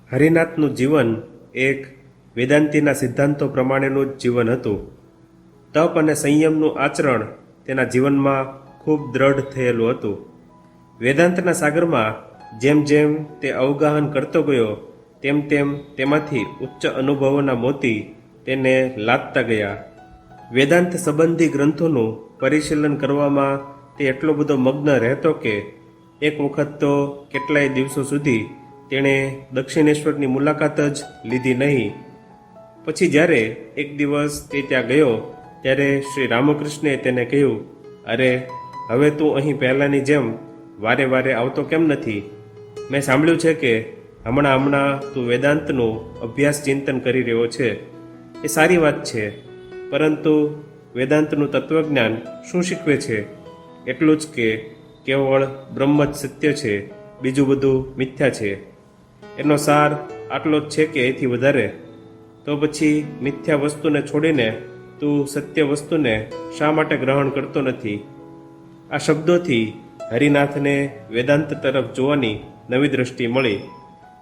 હરિનાથનું જીવન એક વેદાંતિના સિદ્ધાંતો પ્રમાણેનું જ જીવન હતું. તપ અને સંયમનું આચરણ તેના જીવનમાં ખૂબ દ્રઢ થયેલું હતું. વેદાંતના સાગરમાં જેમ જેમ તે અવગાહન કરતો ગયો તેમ તેમ તેમાંથી ઉચ્ચ અનુભવોના મોતી તેને લાગતા ગયા. વેદાંત સંબંધી ગ્રંથોનું પરિશીલન કરવામાં તે એટલો બધો મગ્ન રહેતો કે એક વખત તો કેટલાય દિવસો સુધી તેણે દક્ષિણેશ્વરની મુલાકાત જ લીધી નહીં. પછી જ્યારે એક દિવસ તે ત્યાં ગયો ત્યારે શ્રી રામકૃષ્ણે તેને કહ્યું, અરે હવે તું અહીં પહેલાંની જેમ વારે વારે આવતો કેમ નથી? મેં સાંભળ્યું છે કે હમણાં તું વેદાંતનું અભ્યાસ ચિંતન કરી રહ્યો છે. એ સારી વાત છે, પરંતુ વેદાંતનું તત્વજ્ઞાન શું શીખવે છે? એટલું જ કે કેવળ બ્રહ્મ જ સત્ય છે, બીજું બધું મિથ્યા છે. એનો સાર આટલો જ છે કે એથી વધારે? તો પછી મિથ્યા વસ્તુને છોડીને તું સત્ય વસ્તુને શા માટે ગ્રહણ કરતો નથી? આ શબ્દોથી હરિનાથને વેદાંત તરફ જોવાની નવી દ્રષ્ટિ મળી.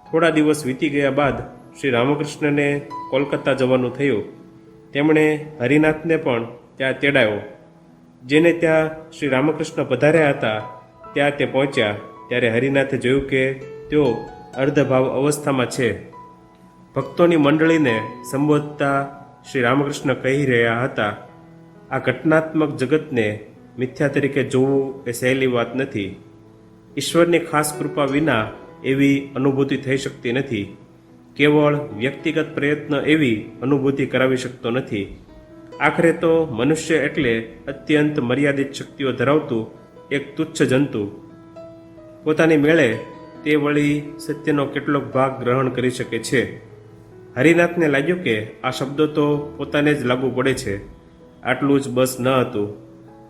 થોડા દિવસ વીતી ગયા બાદ શ્રી રામકૃષ્ણને કોલકાતા જવાનું થયું. તેમણે હરિનાથને પણ ત્યાં તેડાયો. જેને ત્યાં શ્રી રામકૃષ્ણ પધાર્યા હતા ત્યાં તે પહોંચ્યા ત્યારે હરિનાથે જોયું કે તેઓ અર્ધભાવ અવસ્થામાં છે. ભક્તોની મંડળીને સંબોધતા શ્રી રામકૃષ્ણ કહી રહ્યા હતા, આ ઘટનાત્મક જગતને મિથ્યા તરીકે જોવું એ સહેલી વાત નથી. ઈશ્વરની ખાસ કૃપા વિના એવી અનુભૂતિ થઈ શકતી નથી. કેવળ વ્યક્તિગત પ્રયત્ન એવી અનુભૂતિ કરાવી શકતો નથી. આખરે તો મનુષ્ય એટલે અત્યંત મર્યાદિત શક્તિઓ ધરાવતું એક તુચ્છ જંતુ. પોતાની મેળે તે વળી સત્યનો કેટલોક ભાગ ગ્રહણ કરી શકે છે. હરિનાથને લાગ્યું કે આ શબ્દો તો પોતાને જ લાગુ પડે છે. આટલું જ બસ ન હતું.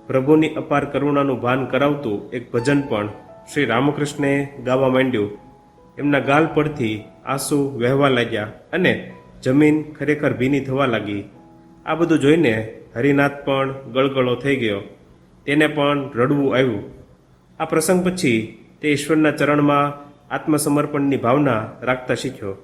પ્રભુની અપાર કરુણાનું ભાન કરાવતું એક ભજન પણ શ્રી રામકૃષ્ણે ગાવા માંડ્યું. એમના ગાલ પરથી આંસુ વહેવા લાગ્યા અને જમીન ખરેખર ભીની થવા લાગી. આ બધું જોઈને હરિનાથ પણ ગળગળો થઈ ગયો. તેને પણ રડવું આવ્યું. આ પ્રસંગ પછી તે ઈશ્વરના ચરણમાં આત્મસમર્પણની ભાવના રાખતા શીખ્યો.